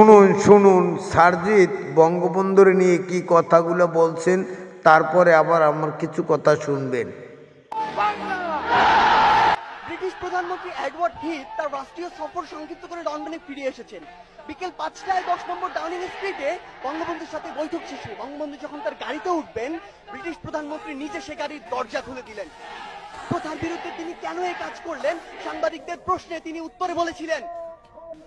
শুনুন শুনুন সারজিৎ বঙ্গবন্ধুর নিয়ে কি কথাগুলো বলছেন, তারপরে আবার আমার কিছু কথা শুনবেন। ব্রিটিশ প্রধানমন্ত্রী এডওয়ার্ড হিথ তার রাষ্ট্রীয় সফর সংক্ষিপ্ত করে লন্ডনে ফিরে এসেছেন। বিকেল 5টায় 10 নম্বর ডাউনিং স্ট্রিটে বঙ্গবন্ধুর সাথে বৈঠক শেষে বঙ্গবন্ধু যখন তার গাড়িতে উঠবেন, ব্রিটিশ প্রধানমন্ত্রী নিজে সে গাড়ির দরজা খুলে দিলেন। প্রথার বিরুদ্ধে তিনি কেন এই কাজ করলেন, সাংবাদিকদের প্রশ্নে তিনি উত্তরে বলেছিলেন,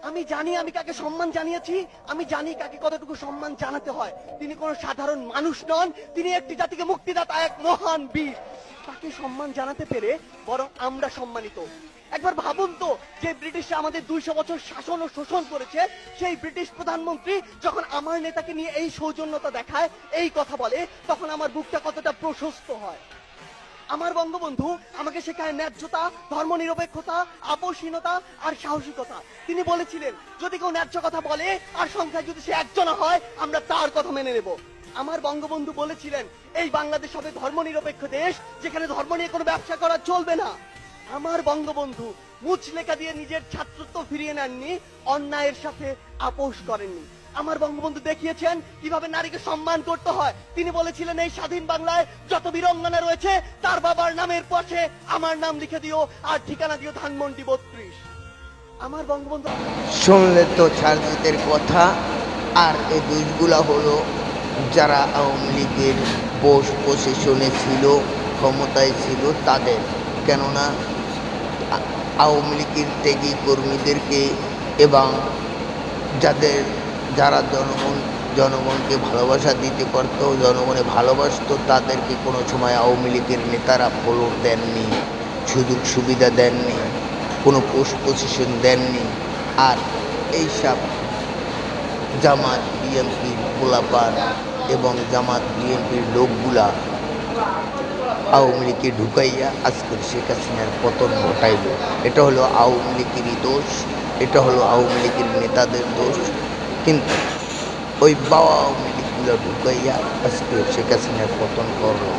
আমি জানি আমি কাকে সম্মান জানিয়েছি, আমি জানি কাকে কতটুকু সম্মান জানাতে হয়। তিনি কোনো সাধারণ মানুষ নন, তিনি একটি জাতিকে মুক্তিদাতা, এক মহান বীর। তাকে সম্মান জানাতে পেরে বরং আমরা সম্মানিত। একবার ভাবুন তো, যে ব্রিটিশরা আমাদের 200 বছর শাসন ও শোষণ করেছে, সেই ব্রিটিশ প্রধানমন্ত্রী যখন আমার নেতাকে নিয়ে এই সৌজন্যতা দেখায়, এই কথা বলে, তখন আমার বুকটা কতটা প্রশস্ত হয়। আমার বঙ্গবন্ধু আমাকে শেখায় ন্যায্যতা, ধর্মনিরপেক্ষতা, আপোষহীনতা আর সাহসিকতা। তিনি বলেছিলেন, যদি কেউ ন্যায্য কথা বলে আর সংখ্যায় যদি সে একজন হয়, আমরা তার কথা মেনে নেব। আমার বঙ্গবন্ধু বলেছিলেন, এই বাংলাদেশ হবে ধর্মনিরপেক্ষ দেশ, যেখানে ধর্ম নিয়ে কোনো ব্যবসা করা চলবে না। আমার বঙ্গবন্ধু মুচলেখা দিয়ে নিজের ছাত্রত্ব ফিরিয়ে নেননি, অন্যায়ের সাথে আপোষ করেননি। আমার বঙ্গবন্ধু দেখিয়েছেন কিভাবে নারীকে সম্মান করতে হয়। তিনি বলেছিলেন, এই স্বাধীন বাংলায় যত বীরঙ্গনা রয়েছে, তার বাবার নামের পাশে আমার নাম লিখে দিও আর ঠিকানা দিও ধানমন্ডি 32। আমার বঙ্গবন্ধু শুনলে তো সারজিতের কথা। আর এই দুইগুলা হলো যারা আওয়ামী লীগের পজিশনে ছিল, ক্ষমতায় ছিল তাদের। কেননা আওয়ামী লীগের ত্যাগী কর্মীদেরকে এবং যারা জনগণকে ভালোবাসা দিতে পারত, জনগণে ভালোবাসতো, তাদেরকে কোনো সময় আওয়ামী লীগের নেতারা ফ্লোর দেননি, সুযোগ সুবিধা দেননি, কোনো পোস্ট পজিশন দেননি। আর এইসব জামাত বিএনপির গোলাপান এবং জামাত বিএনপির লোকগুলা আওয়ামী লীগকে ঢুকাইয়া আজকের শেখ হাসিনার পতন ঘটাইল। এটা হলো আওয়ামী লীগেরই দোষ, এটা হলো আওয়ামী লীগের নেতাদের দোষ। কিন্তু ওই বাবা আওয়ামী লীগগুলো ঢুকাইয়া আজকে শেখ হাসিনার পতন করলো।